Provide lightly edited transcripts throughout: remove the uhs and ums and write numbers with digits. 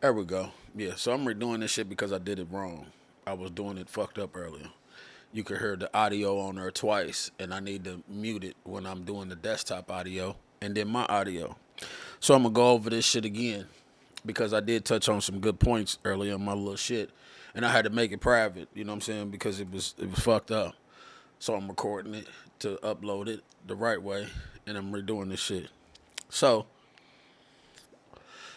There we go. Yeah, so I'm redoing this shit because I did it wrong. I was doing it fucked up earlier. You could hear the audio on there twice, and I need to mute it when I'm doing the desktop audio and then my audio. So I'm gonna go over this shit again because I did touch on some good points earlier in my little shit, and I had to make it private. You know what I'm saying? Because it was fucked up. So I'm recording it to upload it the right way, and I'm redoing this shit. So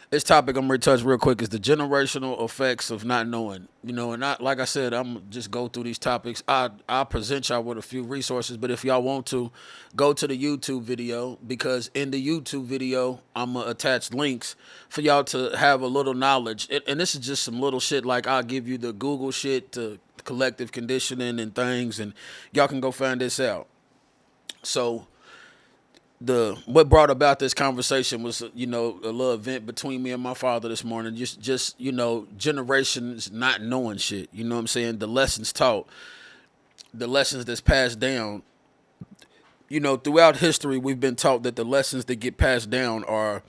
this topic I'm gonna touch real quick is the generational effects of not knowing. And I, like I said, I'm just go through these topics. I present y'all with a few resources, but if y'all want to, go to the YouTube video because in the YouTube video I'm gonna attach links for y'all to have a little knowledge. And this is just some little shit like I'll give you the Google shit to collective conditioning and things, and y'all can go find this out. So the what brought about this conversation was a little event between me and my father this morning, just generations not knowing shit, you know what I'm saying, the lessons taught, the lessons that's passed down. Throughout history we've been taught that the lessons that get passed down are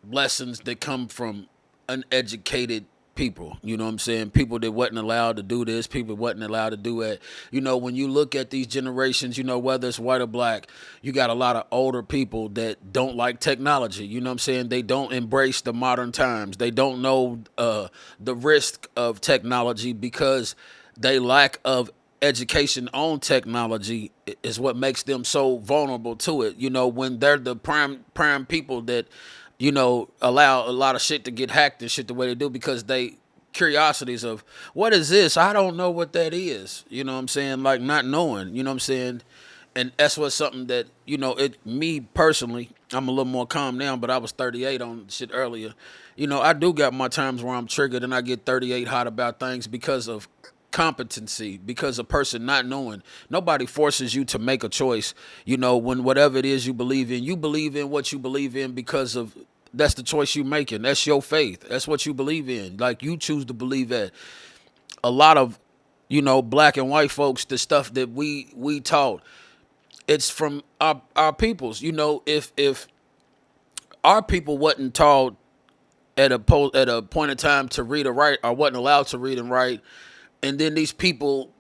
lessons that come from uneducated people. You know what I'm saying? People that wasn't allowed to do this, people wasn't allowed to do that. When you look at these generations, whether it's white or black, you got a lot of older people that don't like technology. You know what I'm saying? They don't embrace the modern times. They don't know the risk of technology because they lack of education on technology is what makes them so vulnerable to it. When they're the prime people that allow a lot of shit to get hacked and shit the way they do because they curiosities of what is this? I don't know what that is. You know what I'm saying? Like not knowing, you know what I'm saying? And that's what's something that, me personally, I'm a little more calm now, but I was 38 on shit earlier. I do got my times where I'm triggered and I get 38 hot about things because of competency, because a person not knowing. Nobody forces you to make a choice. When whatever it is you believe in what you believe in because of that's the choice you making. That's your faith. That's what you believe in. Like you choose to believe that. A lot of black and white folks, the stuff that we taught, it's from our peoples. If our people wasn't taught at a point in time to read or write, or wasn't allowed to read and write, and then these people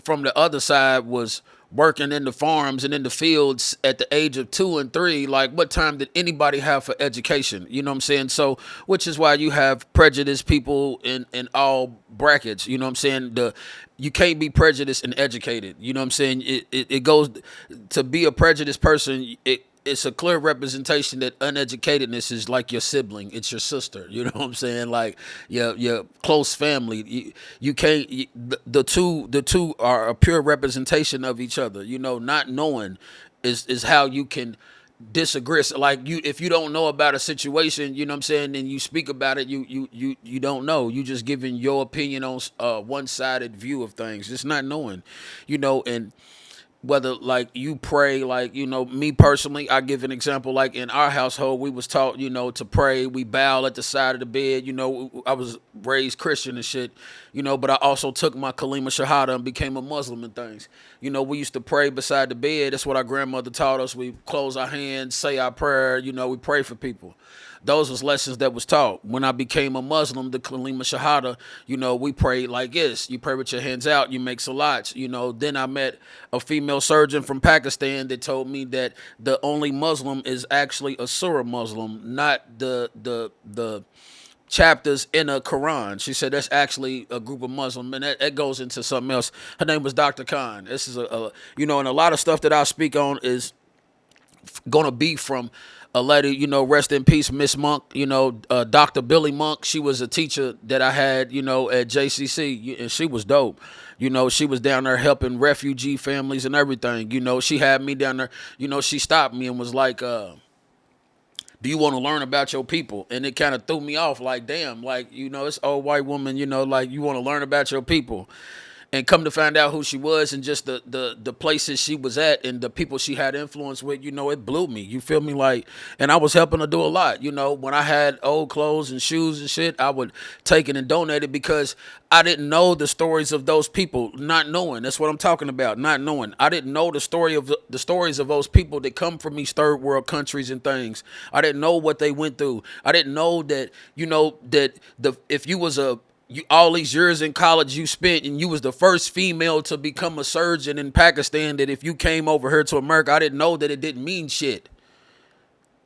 from the other side was working in the farms and in the fields at the age of 2 and 3. Like, what time did anybody have for education? You know what I'm saying? So, which is why you have prejudiced people in all brackets. You know what I'm saying? You can't be prejudiced and educated. You know what I'm saying? It goes to be a prejudiced person. It's a clear representation that uneducatedness is like your sibling. It's your sister. You know what I'm saying? Like your close family. You can't. The two are a pure representation of each other. Not knowing is how you can disagree. So like if you don't know about a situation, you know what I'm saying, and you speak about it, you don't know. You just giving your opinion on one-sided view of things. Just not knowing, and whether like you pray, like me personally, I give an example. Like in our household we was taught to pray. We bow at the side of the bed. I was raised Christian and shit, but I also took my kalima shahada and became a Muslim and things. We used to pray beside the bed. That's what our grandmother taught us. We close our hands, say our prayer. We pray for people. Those was lessons that was taught. When I became a Muslim, the Kalima Shahada, we prayed like this. You pray with your hands out, you make salats. Then I met a female surgeon from Pakistan that told me that the only Muslim is actually a Surah Muslim, not the chapters in a Quran. She said that's actually a group of Muslims, and that goes into something else. Her name was Dr. Khan. This is and a lot of stuff that I speak on is gonna be from a lady, rest in peace, Miss Monk, Dr. Billy Monk. She was a teacher that I had, at JCC, and she was dope. She was down there helping refugee families and everything. She had me down there. She stopped me and was like, do you want to learn about your people? And it kind of threw me off like, damn, like, it's old white woman, like, you want to learn about your people. And come to find out who she was and just the places she was at and the people she had influence with, it blew me. You feel me? Like, and I was helping her do a lot. When I had old clothes and shoes and shit, I would take it and donate it because I didn't know the stories of those people, not knowing. That's what I'm talking about, not knowing. I didn't know the stories of those people that come from these third world countries and things. I didn't know what they went through. I didn't know that, that if you was all these years in college you spent and you was the first female to become a surgeon in Pakistan, that if you came over here to America, I didn't know that it didn't mean shit.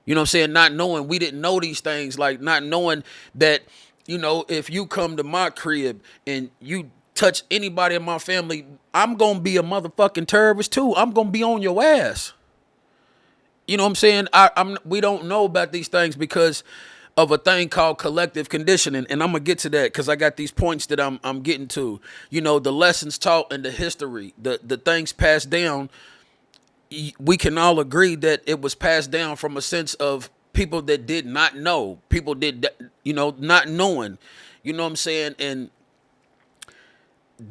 You know what I'm saying? Not knowing, we didn't know these things, like not knowing that, if you come to my crib and you touch anybody in my family, I'm going to be a motherfucking terrorist too. I'm going to be on your ass. You know what I'm saying? We don't know about these things because of a thing called collective conditioning, and I'm gonna get to that because I got these points that I'm getting to. The lessons taught and the history, the things passed down. We can all agree that it was passed down from a sense of people that did not know, people did, not knowing. You know what I'm saying? And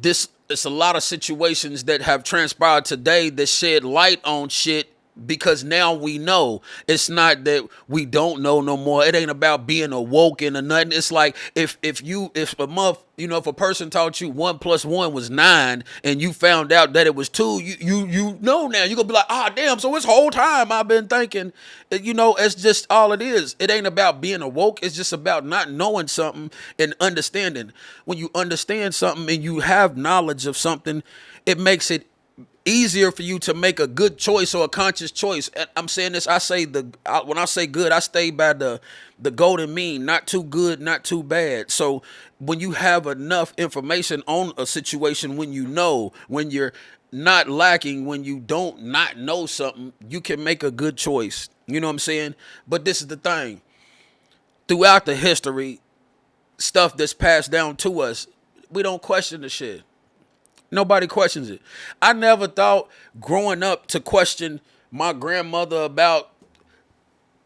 it's a lot of situations that have transpired today that shed light on shit because now we know. It's not that we don't know no more. It ain't about being awoken or nothing. It's like if a person taught you 1 + 1 was 9 and you found out that it was 2, you know now. You're gonna be like, damn, so this whole time I've been thinking. It's just all it is. It ain't about being awoke. It's just about not knowing something and understanding. When you understand something and you have knowledge of something, it makes it easier for you to make a good choice or a conscious choice. And I'm saying this, when I say good, I stay by the golden mean, not too good, not too bad. So when you have enough information on a situation, when you're not lacking, when you don't not know something, you can make a good choice. You know what I'm saying? But this is the thing. Throughout the history, stuff that's passed down to us, we don't question the shit. Nobody questions it. I never thought growing up to question my grandmother about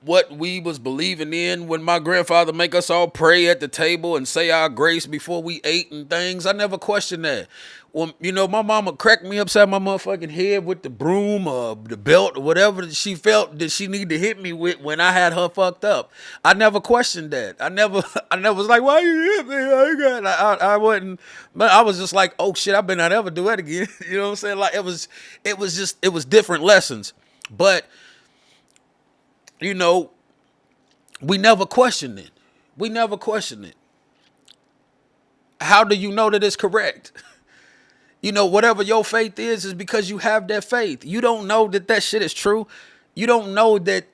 what we was believing in when my grandfather make us all pray at the table and say our grace before we ate and things. I never questioned that. Well, my mama cracked me upside my motherfucking head with the broom or the belt or whatever she felt that she needed to hit me with when I had her fucked up. I never questioned that. I never was like, why you hit me? I wasn't, but I was just like, oh shit, I better not ever do that again. You know what I'm saying? Like it was different lessons. But, we never questioned it. We never questioned it. How do you know that it's correct? Whatever your faith is because you have that faith. You don't know that shit is true. You don't know that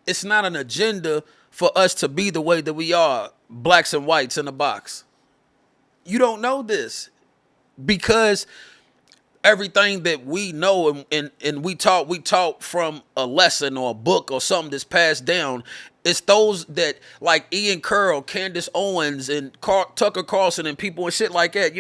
it's not an agenda for us to be the way that we are, blacks and whites in a box. You don't know this because everything that we know and we taught from a lesson or a book or something that's passed down. It's those that like Ian Curl, Candace Owens, and Tucker Carlson and people and shit like that.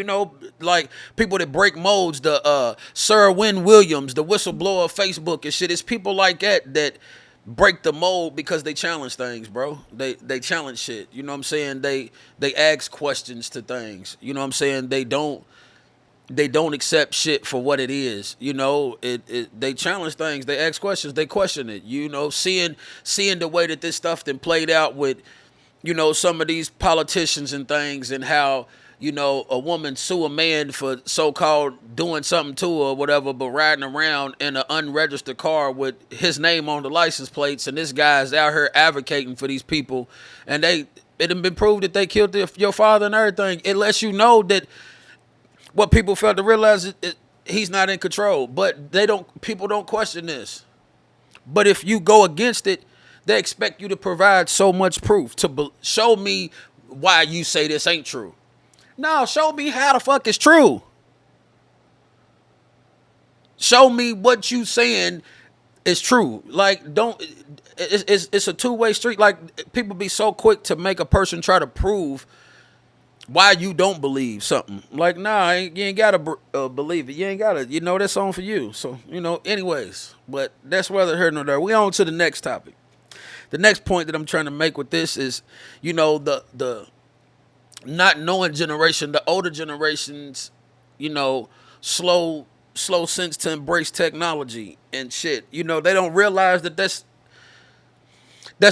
Like people that break molds, the Sir Wynn Williams, the whistleblower of Facebook and shit. It's people like that break the mold because they challenge things, bro. They challenge shit. You know what I'm saying? They ask questions to things. You know what I'm saying? They don't accept shit for what it is. They challenge things, they ask questions, they question it. Seeing the way that this stuff then played out with, some of these politicians and things, and how, a woman sue a man for so-called doing something to her or whatever, but riding around in an unregistered car with his name on the license plates, and this guy's out here advocating for these people, and it had been proved that they killed your father and everything. It lets you know that what people failed to realize is he's not in control, but people don't question this. But if you go against it, they expect you to provide so much proof to show me why you say this ain't true. No, show me how the fuck it's true. Show me what you saying is true. Like, it's a two-way street. Like, people be so quick to make a person try to prove why you don't believe something. Like, nah, you ain't gotta believe it. You ain't gotta, that's on for you. So, anyways, but that's whether here nor there. We on to the next topic. The next point that I'm trying to make with this is, the not knowing generation, the older generations, slow sense to embrace technology and shit. They don't realize that that's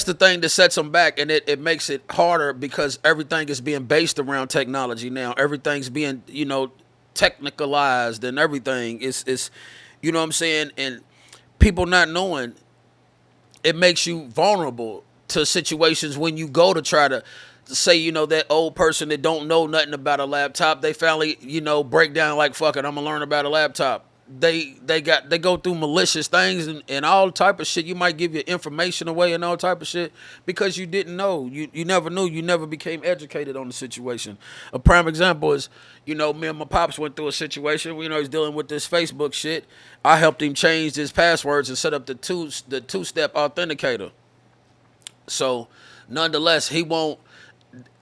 the thing that sets them back, and it makes it harder because everything is being based around technology now. Everything's being, technicalized, and everything is, what I'm saying? And people not knowing, it makes you vulnerable to situations when you go to try to say, that old person that don't know nothing about a laptop, they finally, break down like, fuck it, I'm gonna learn about a laptop. They go through malicious things and all type of shit. You might give your information away and all type of shit because you didn't know. You never knew. You never became educated on the situation. A prime example is, me and my pops went through a situation. He's dealing with this Facebook shit. I helped him change his passwords and set up the two-step authenticator. So, nonetheless,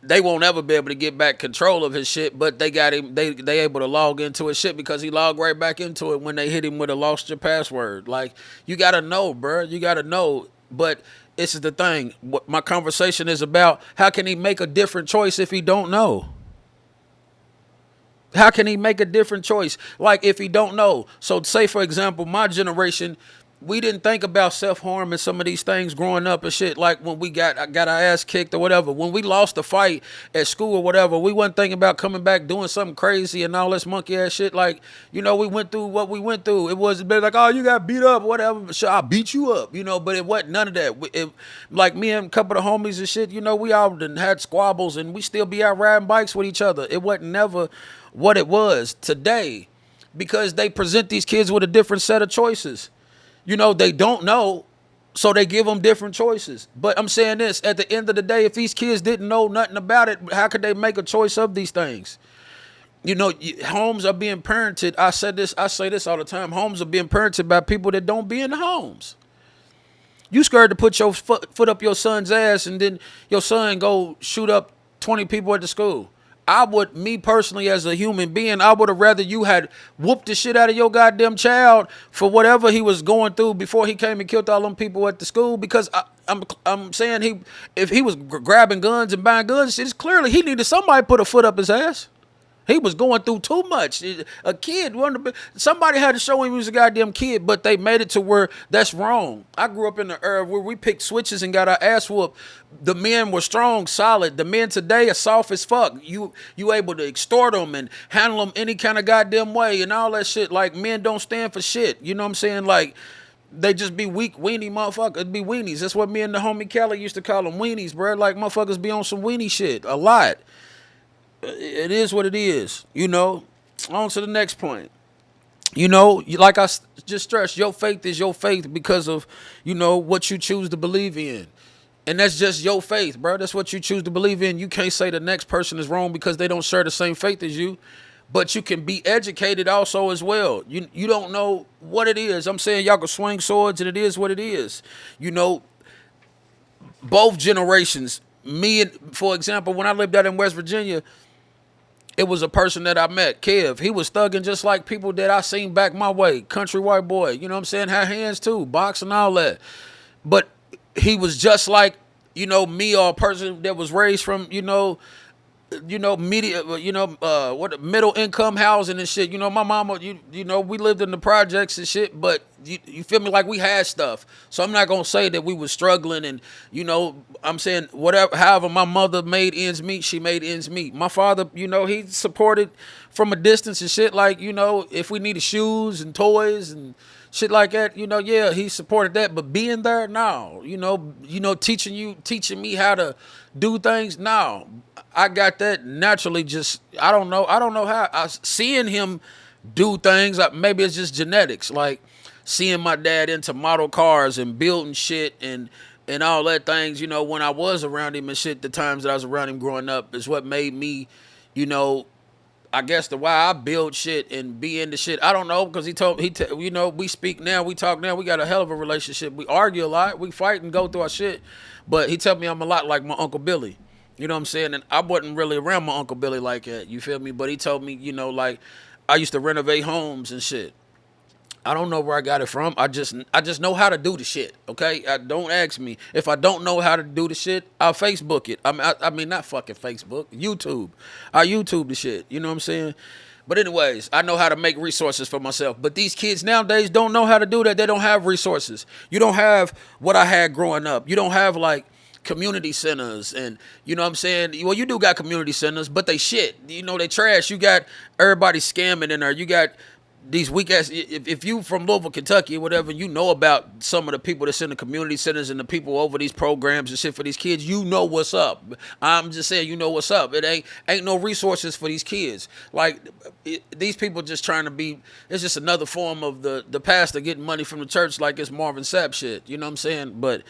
they won't ever be able to get back control of his shit, but they got him. They able to log into his shit because he logged right back into it when they hit him with a lost your password. Like, you gotta know, bro. You gotta know. But this is the thing. What my conversation is about: how can he make a different choice if he don't know? How can he make a different choice? Like, if he don't know. So say, for example, my generation, we didn't think about self-harm and some of these things growing up and shit. Like when we got our ass kicked or whatever. When we lost a fight at school or whatever, we wasn't thinking about coming back doing something crazy and all this monkey ass shit. Like, we went through what we went through. It wasn't like, oh, you got beat up or whatever. Sure, I'll beat you up, but it wasn't none of that. Like me and a couple of homies and shit, we all done had squabbles and we still be out riding bikes with each other. It wasn't never what it was today because they present these kids with a different set of choices. They don't know, so they give them different choices. But I'm saying this, at the end of the day, if these kids didn't know nothing about it, how could they make a choice of these things? Homes are being parented. I say this all the time. Homes are being parented by people that don't be in the homes. You scared to put your foot up your son's ass and then your son go shoot up 20 people at the school. Me personally, as a human being, I would have rather you had whooped the shit out of your goddamn child for whatever he was going through before he came and killed all them people at the school. Because I'm saying if he was grabbing guns and buying guns, it's clearly he needed somebody put a foot up his ass. He was going through too much. A kid, somebody had to show him he was a goddamn kid, but they made it to where that's wrong. I grew up in the era where we picked switches and got our ass whooped. The men were strong, solid. The men today are soft as fuck. You able to extort them and handle them any kind of goddamn way and all that shit. Like, men don't stand for shit. You know what I'm saying? Like, they just be weak, weenie motherfuckers. It'd be weenies. That's what me and the homie Kelly used to call them, weenies, bro. Like, motherfuckers be on some weenie shit a lot. It is what it is, On to the next point. Like I just stressed, your faith is your faith because of, what you choose to believe in. And that's just your faith, bro. That's what you choose to believe in. You can't say the next person is wrong because they don't share the same faith as you. But you can be educated also as well. You don't know what it is. I'm saying y'all can swing swords and it is what it is. Both generations. For example, when I lived out in West Virginia, it was a person that I met, Kev. He was thugging just like people that I seen back my way. Country white boy, you know what I'm saying? Had hands too, boxing, all that. But he was just like, me or a person that was raised from, media, what middle income housing and shit. My mama, we lived in the projects and shit, but you feel me? Like, we had stuff. So I'm not gonna say that we was struggling and, I'm saying whatever, however my mother made ends meet, she made ends meet. My father, he supported from a distance and shit. Like, if we needed shoes and toys and shit like that, yeah, he supported that. But being there, no, teaching me how to do things, no. I got that naturally. Just I don't know how. Seeing him do things, maybe it's just genetics. Like seeing my dad into model cars and building shit and all that things. When I was around him and shit, the times that I was around him growing up is what made me, I guess the why I build shit and be into shit. I don't know, because we speak now, we talk now, we got a hell of a relationship. We argue a lot, we fight and go through our shit. But he tell me I'm a lot like my Uncle Billy. You know what I'm saying? And I wasn't really around my Uncle Billy like that. You feel me? But he told me, like I used to renovate homes and shit. I don't know where I got it from. I just know how to do the shit. Okay, don't ask me if I don't know how to do the shit. I'll Facebook it. I mean, not fucking Facebook, YouTube. I YouTube the shit. You know what I'm saying? But anyways, I know how to make resources for myself. But these kids nowadays don't know how to do that. They don't have resources. You don't have what I had growing up. You don't have like community centers and you know what I'm saying? Well, you do got community centers, but they shit. You know, they trash. You got everybody scamming in there. You got these weak ass. If you from Louisville, Kentucky, or whatever, you know about some of the people that's in the community centers and the people over these programs and shit for these kids. You know what's up. I'm just saying, you know what's up. It ain't no resources for these kids. Like these people just trying to be. It's just another form of the pastor getting money from the church, like it's Marvin Sapp shit. You know what I'm saying? But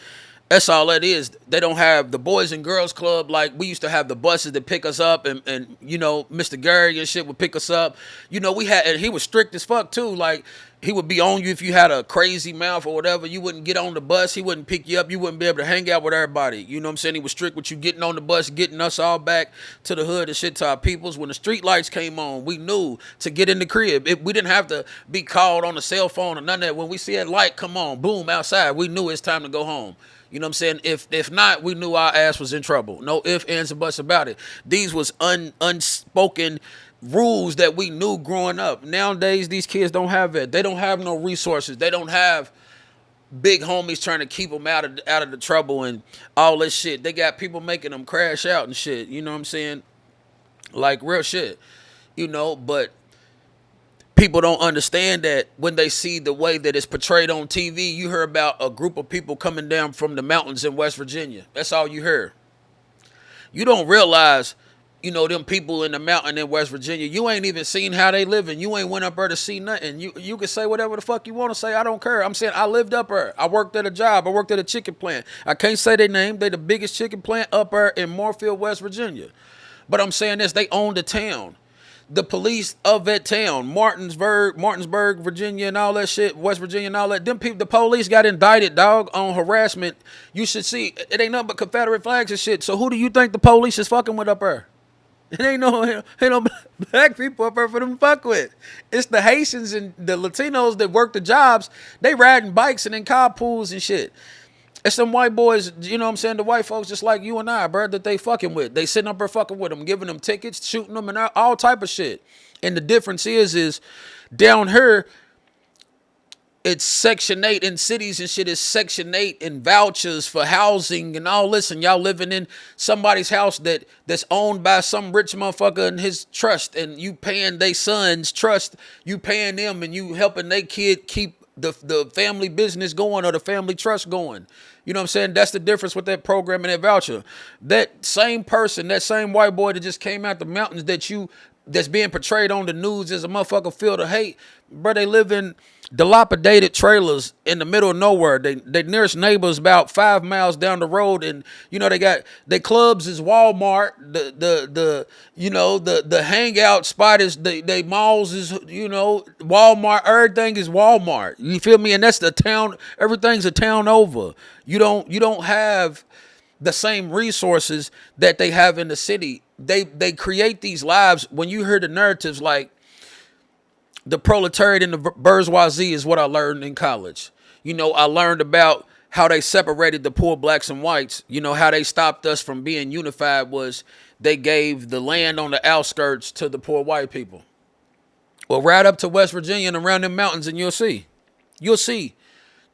that's all that is. They don't have the Boys and Girls Club like we used to have the buses that pick us up and you know, Mr. Gary and shit would pick us up. You know, we had, and he was strict as fuck too. Like, he would be on you if you had a crazy mouth or whatever. You wouldn't get on the bus. He wouldn't pick you up. You wouldn't be able to hang out with everybody. You know what I'm saying? He was strict with you getting on the bus, getting us all back to the hood and shit, to our peoples. When the street lights came on, we knew to get in the crib. We didn't have to be called on the cell phone or none of that. When we see that light come on, boom, outside, we knew it's time to go home. You know what I'm saying? If not, we knew our ass was in trouble. No ifs, ands, or buts about it. These was unspoken rules that we knew growing up. Nowadays, these kids don't have that. They don't have no resources. They don't have big homies trying to keep them out of the trouble and all this shit. They got people making them crash out and shit. You know what I'm saying? Like real shit. You know, but people don't understand that when they see the way that it's portrayed on TV. You hear about a group of people coming down from the mountains in West Virginia. That's all you hear. You don't realize, you know, them people in the mountain in West Virginia, you ain't even seen how they living. You ain't went up there to see nothing. You can say whatever the fuck you want to say. I don't care. I'm saying I lived up there. I worked at a job. I worked at a chicken plant. I can't say their name. They the biggest chicken plant up there in Moorfield, West Virginia. But I'm saying this, they own the town. The police of that town, Martinsburg, Virginia, and all that shit, West Virginia, and all that. Them people, the police got indicted, dog, on harassment. You should see, it ain't nothing but Confederate flags and shit. So who do you think the police is fucking with up there? It ain't no black people up there for them to fuck with. It's the Haitians and the Latinos that work the jobs. They riding bikes and in carpools and shit. It's some white boys, you know what I'm saying, the white folks just like you and I, bro, that they fucking with. They sitting up there fucking with them, giving them tickets, shooting them, and all type of shit. And the difference is down here, it's Section 8 in cities and shit. Is Section 8 and vouchers for housing and all this. And y'all living in somebody's house that's owned by some rich motherfucker and his trust. And you paying their son's trust. You paying them and you helping their kid keep the family business going or the family trust going. You know what I'm saying? That's the difference with that program and that voucher. That same person, that same white boy that just came out the mountains that's being portrayed on the news as a motherfucker filled of hate, bro, they live in dilapidated trailers in the middle of nowhere. They nearest neighbors about 5 miles down the road, and you know they got their clubs is Walmart. The hangout spot is they malls is Walmart. Everything is Walmart. You feel me? And that's the town. Everything's a town over. You don't have the same resources that they have in the city. They create these lives. When you hear the narratives like the proletariat and the bourgeoisie is what I learned in college. I learned about how they separated the poor blacks and whites. How they stopped us from being unified was they gave the land on the outskirts to the poor white people. Well, right up to West Virginia and around them mountains, and you'll see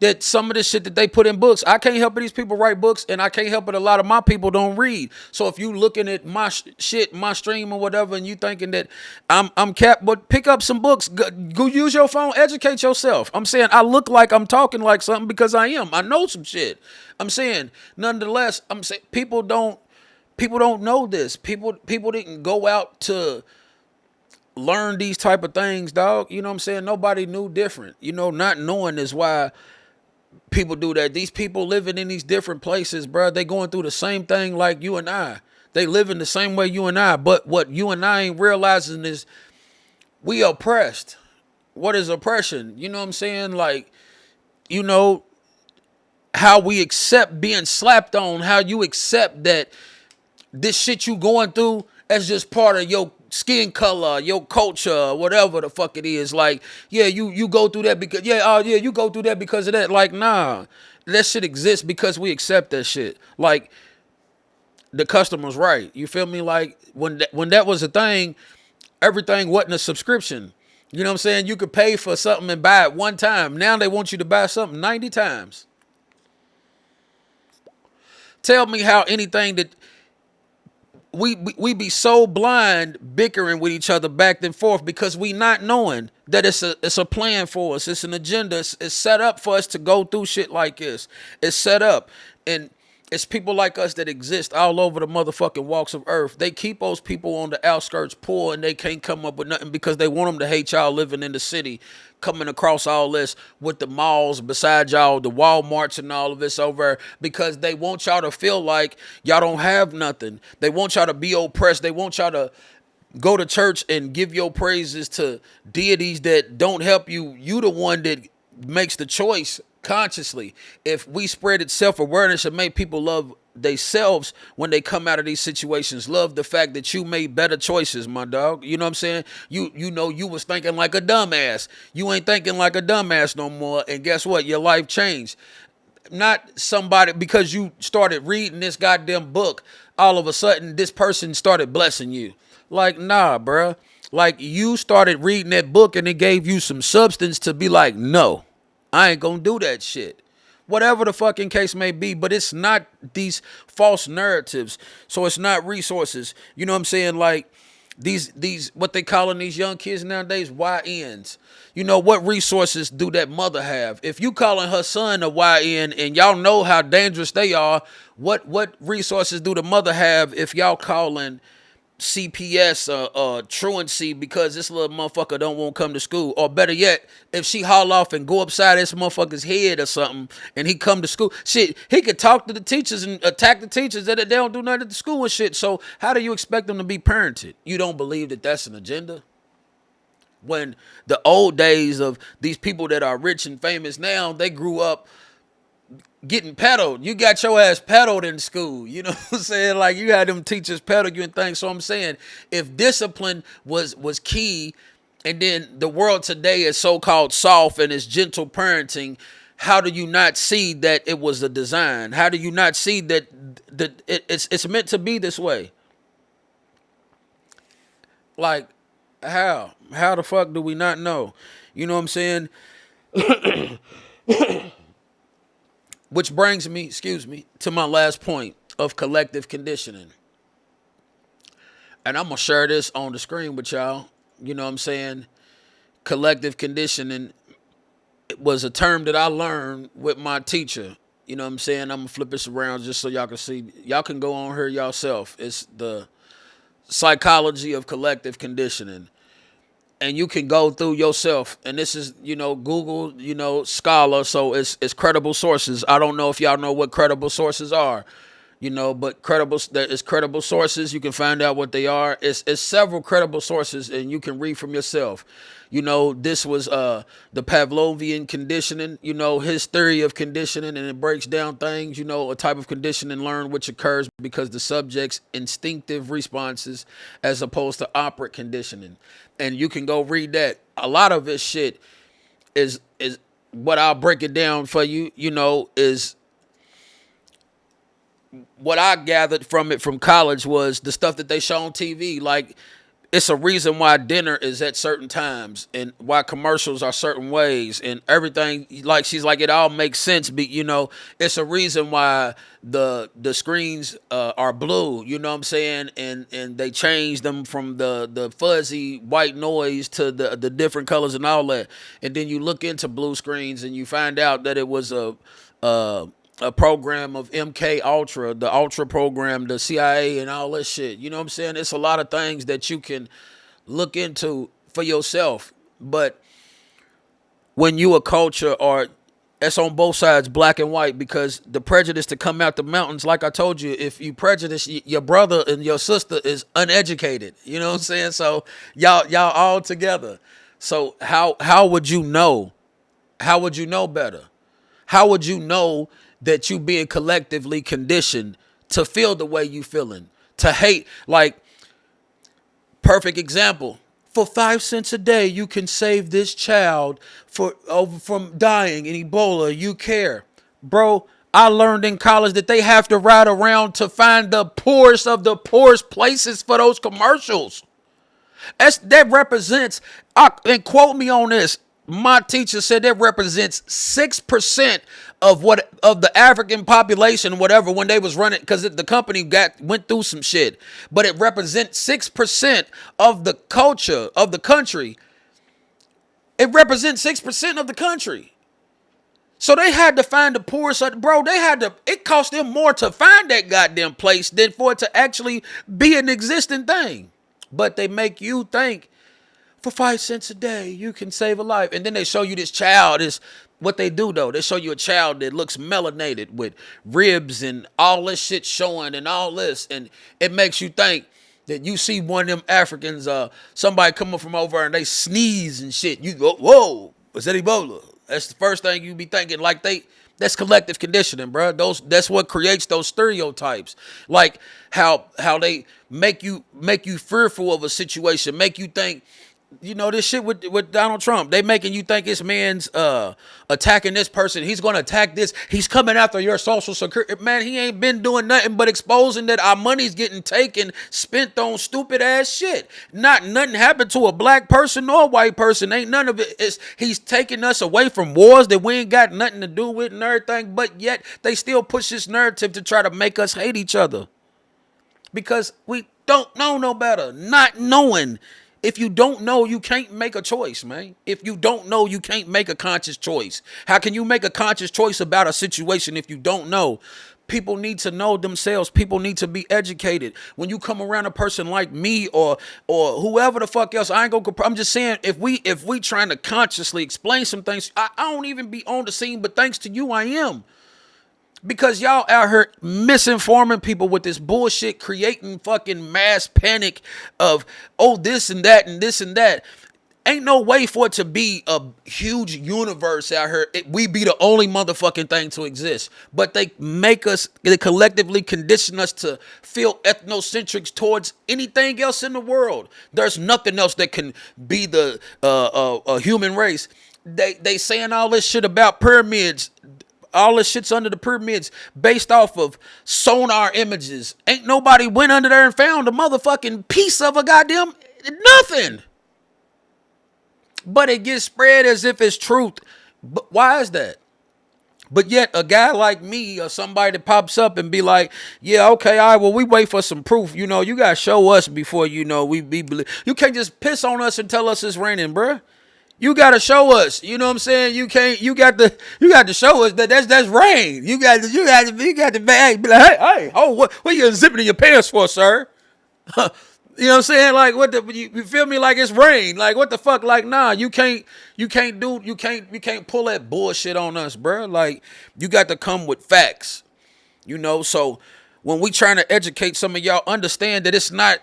that some of the shit that they put in books, I can't help it. These people write books, and I can't help it. A lot of my people don't read. So if you looking at my shit, my stream or whatever, and you thinking that I'm capped, but pick up some books. Go use your phone, educate yourself. I'm saying I look like I'm talking like something because I am. I know some shit. I'm saying, nonetheless, I'm saying people don't know this. People didn't go out to learn these type of things, dog. You know what I'm saying? Nobody knew different. Not knowing is why people do that. These people living in these different places, bro, they going through the same thing like you and I. They live in the same way you and I. But what you and I ain't realizing is we oppressed. What is oppression? You know what I'm saying? Like, how we accept being slapped on, how you accept that this shit you going through as just part of your skin color, your culture, whatever the fuck it is. Like, yeah, you go through that because you go through that because of that. Like, nah, that shit exists because we accept that shit. Like, the customer's right. You feel me? Like, when that was a thing, Everything wasn't a subscription. You know what I'm saying? You could pay for something and buy it one time. Now they want you to buy something 90 times. Tell me how anything that we be so blind bickering with each other back and forth because we not knowing that it's a plan for us. It's an agenda. It's set up for us to go through shit like this. It's set up, and it's people like us that exist all over the motherfucking walks of earth. They keep those people on the outskirts poor, and they can't come up with nothing because they want them to hate y'all living in the city, coming across all this with the malls beside y'all, the Walmarts and all of this over, because they want y'all to feel like y'all don't have nothing. They want y'all to be oppressed. They want y'all to go to church and give your praises to deities that don't help you. You the one that makes the choice consciously. If we spread it self-awareness and make people love themselves when they come out of these situations, love the fact that you made better choices, my dog. You know what I'm saying? You know you was thinking like a dumbass. You ain't thinking like a dumbass no more. And guess what? Your life changed. Not somebody because you started reading this goddamn book, all of a sudden this person started blessing you. Like, nah, bruh. Like, you started reading that book and it gave you some substance to be like, no, I ain't gonna do that shit. Whatever the fucking case may be, but it's not these false narratives. So it's not resources. You know what I'm saying? Like, these what they calling these young kids nowadays, YNs. You know, what resources do that mother have? If you calling her son a YN and y'all know how dangerous they are, what resources do the mother have if y'all calling CPS truancy because this little motherfucker don't want to come to school? Or better yet, if she haul off and go upside this motherfucker's head or something and he come to school, shit, he could talk to the teachers and attack the teachers that they don't do nothing at the school and shit. So how do you expect them to be parented? You don't believe that that's an agenda? When the old days of these people that are rich and famous now, they grew up getting peddled. You got your ass peddled in school. You know what I'm saying? Like, you had them teachers peddle you and things. So I'm saying, if discipline was key, and then the world today is so-called soft and it's gentle parenting, how do you not see that it was a design? How do you not see that it's meant to be this way? Like, how the fuck do we not know? You know what I'm saying? Which brings me, to my last point of collective conditioning. And I'm going to share this on the screen with y'all. You know what I'm saying? Collective conditioning was a term that I learned with my teacher. You know what I'm saying? I'm going to flip this around just so y'all can see. Y'all can go on here yourself. It's the psychology of collective conditioning. And you can go through yourself. And this is, Google, Scholar. So it's credible sources. I don't know if y'all know what credible sources are, but there's credible sources. You can find out what they are. It's several credible sources, and you can read from yourself. This was the Pavlovian conditioning, his theory of conditioning, and it breaks down things, a type of conditioning learned which occurs because the subject's instinctive responses as opposed to operant conditioning. And you can go read that. A lot of this shit is what I'll break it down for you, is what I gathered from it from college was the stuff that they show on TV. Like, it's a reason why dinner is at certain times and why commercials are certain ways and everything. Like, she's like, it all makes sense. But, it's a reason why the screens are blue, you know what I'm saying? And they change them from the fuzzy white noise to the different colors and all that. And then you look into blue screens and you find out that it was a program of MK Ultra, the Ultra program, the CIA and all that shit. You know what I'm saying? It's a lot of things that you can look into for yourself. But when you a culture, or it's on both sides, black and white, because the prejudice to come out the mountains, like I told you, if you prejudice, your brother and your sister is uneducated. You know what I'm saying? So y'all all together. So how would you know? How would you know better? How would you know that you being collectively conditioned to feel the way you feeling, to hate? Like, perfect example. For 5 cents a day, you can save this child from dying in Ebola. You care. Bro, I learned in college that they have to ride around to find the poorest of the poorest places for those commercials. That represents, and quote me on this, my teacher said that represents 6% of the African population, whatever, when they was running, because the company went through some shit. But it represents 6% of the culture of the country. It represents 6% of the country. So they had to find the poorest, bro. It cost them more to find that goddamn place than for it to actually be an existing thing. But they make you think for 5 cents a day, you can save a life. And then they show you this child. Is what they do, though. They show you a child that looks melanated with ribs and all this shit showing and all this. And it makes you think that you see one of them Africans, somebody coming from over and they sneeze and shit. You go, whoa, is that Ebola? That's the first thing you be thinking. Like that's collective conditioning, bro. That's what creates those stereotypes. Like how they make you fearful of a situation, make you think. This shit with Donald Trump, they making you think this man's attacking this person. He's going to attack this. He's coming after your social security. Man, he ain't been doing nothing but exposing that our money's getting taken, spent on stupid ass shit. Nothing happened to a black person nor a white person. Ain't none of it. He's taking us away from wars that we ain't got nothing to do with and everything. But yet they still push this narrative to try to make us hate each other. Because we don't know no better. Not knowing. If you don't know, you can't make a choice, man. If you don't know, you can't make a conscious choice. How can you make a conscious choice about a situation if you don't know? People need to know themselves. People need to be educated. When you come around a person like me or whoever the fuck else, I'm just saying, if we trying to consciously explain some things, I don't even be on the scene, but thanks to you, I am. Because y'all out here misinforming people with this bullshit, creating fucking mass panic of, this and that and this and that. Ain't no way for it to be a huge universe out here. We be the only motherfucking thing to exist. But they collectively condition us to feel ethnocentric towards anything else in the world. There's nothing else that can be the human race. They saying all this shit about pyramids. All this shit's under the pyramids based off of sonar images. Ain't nobody went under there and found a motherfucking piece of a goddamn nothing. But it gets spread as if it's truth. But why is that? But yet a guy like me or somebody that pops up and be like, yeah, okay, all right, well, we wait for some proof. You got to show us before, we believe. You can't just piss on us and tell us it's raining, bruh. You gotta show us. You know what I'm saying? You got to show us that's rain. You got to bag. Be like, hey, what you unzipping in your pants for, sir? You know what I'm saying? Like, you feel me? Like it's rain. Like, what the fuck? Like, nah, you can't pull that bullshit on us, bro. Like, you got to come with facts. So when we trying to educate some of y'all, understand that it's not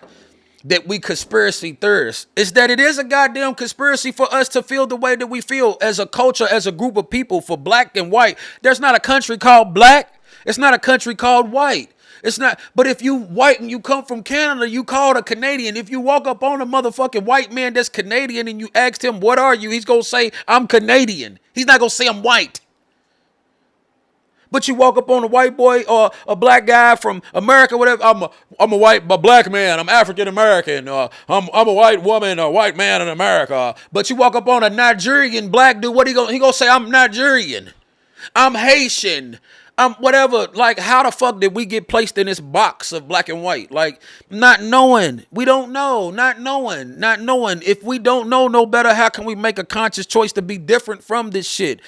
that we conspiracy theorists. It's that it is a goddamn conspiracy for us to feel the way that we feel as a culture, as a group of people, for black and white. There's not a country called black. It's not a country called white. It's not. But if you white and you come from Canada, you called a Canadian. If you walk up on a motherfucking white man that's Canadian and you asked him, what are you? He's going to say, I'm Canadian. He's not going to say I'm white. But you walk up on a white boy or a black guy from America, whatever. I'm a black man. I'm African American. I'm a white woman, a white man in America. But you walk up on a Nigerian black dude. What he gonna say? I'm Nigerian. I'm Haitian. I'm whatever. Like, how the fuck did we get placed in this box of black and white? Like, not knowing. We don't know. Not knowing. If we don't know no better, how can we make a conscious choice to be different from this shit?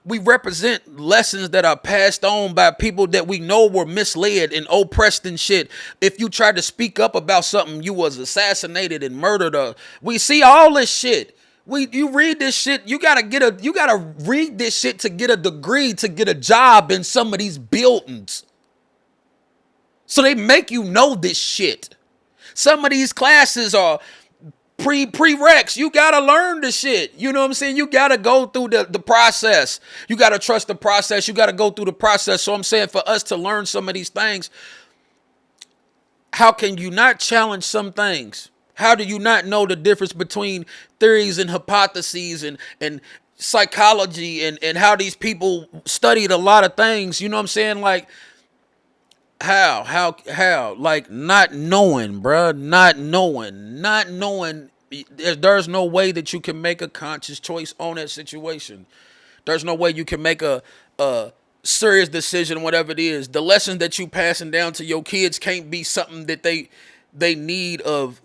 We represent lessons that are passed on by people that we know were misled and oppressed and shit. If you tried to speak up about something, you was assassinated and murdered. We see all this shit. You read this shit. You gotta read this shit to get a degree, to get a job in some of these buildings. So they make you know this shit. Some of these classes are prereqs. You gotta learn the shit. You know what I'm saying? You gotta go through the process. You gotta trust the process. You gotta go through the process. So I'm saying, for us to learn some of these things, how can you not challenge some things? How do you not know the difference between theories and hypotheses and psychology and how these people studied a lot of things? You know what I'm saying? Like, How? Like not knowing, bruh. Not knowing. There's no way that you can make a conscious choice on that situation. There's no way you can make a serious decision, whatever it is. The lessons that you passing down to your kids can't be something that they need of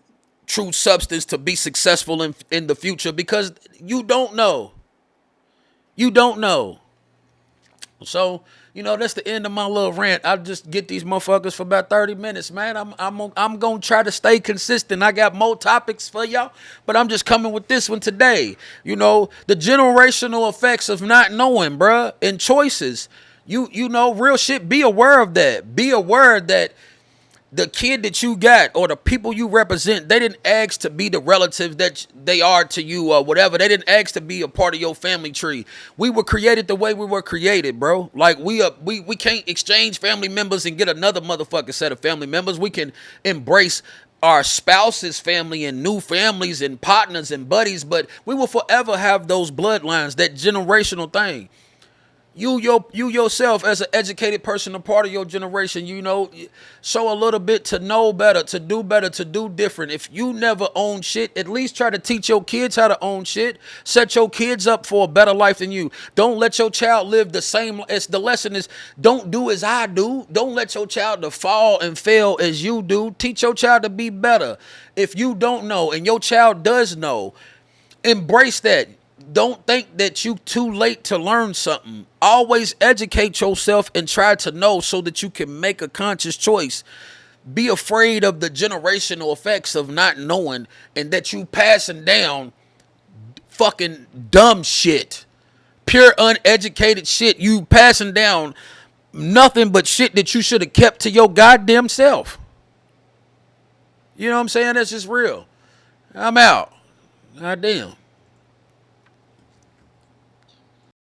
true substance to be successful in the future, because you don't know. You don't know. So, that's the end of my little rant. I just get these motherfuckers for about 30 minutes, man. I'm going to try to stay consistent. I got more topics for y'all, but I'm just coming with this one today. The generational effects of not knowing, bruh, and choices. Real shit, be aware of that. Be aware that the kid that you got or the people you represent, they didn't ask to be the relatives that they are to you or whatever. They didn't ask to be a part of your family tree. We were created the way we were created, bro. Like we can't exchange family members and get another motherfucking set of family members. We can embrace our spouse's family and new families and partners and buddies, but we will forever have those bloodlines, that generational thing. You yourself as an educated person, a part of your generation, show a little bit to know better, to do different. If you never own shit, at least try to teach your kids how to own shit. Set your kids up for a better life than you. Don't let your child live the same. As the lesson is, don't do as I do. Don't let your child to fall and fail as you do. Teach your child to be better. If you don't know and your child does know, embrace that. Don't think that you too late to learn something. Always educate yourself and try to know so that you can make a conscious choice. Be afraid of the generational effects of not knowing and that you passing down fucking dumb shit. Pure uneducated shit. You passing down nothing but shit that you should have kept to your goddamn self. You know what I'm saying? That's just real. I'm out. Goddamn.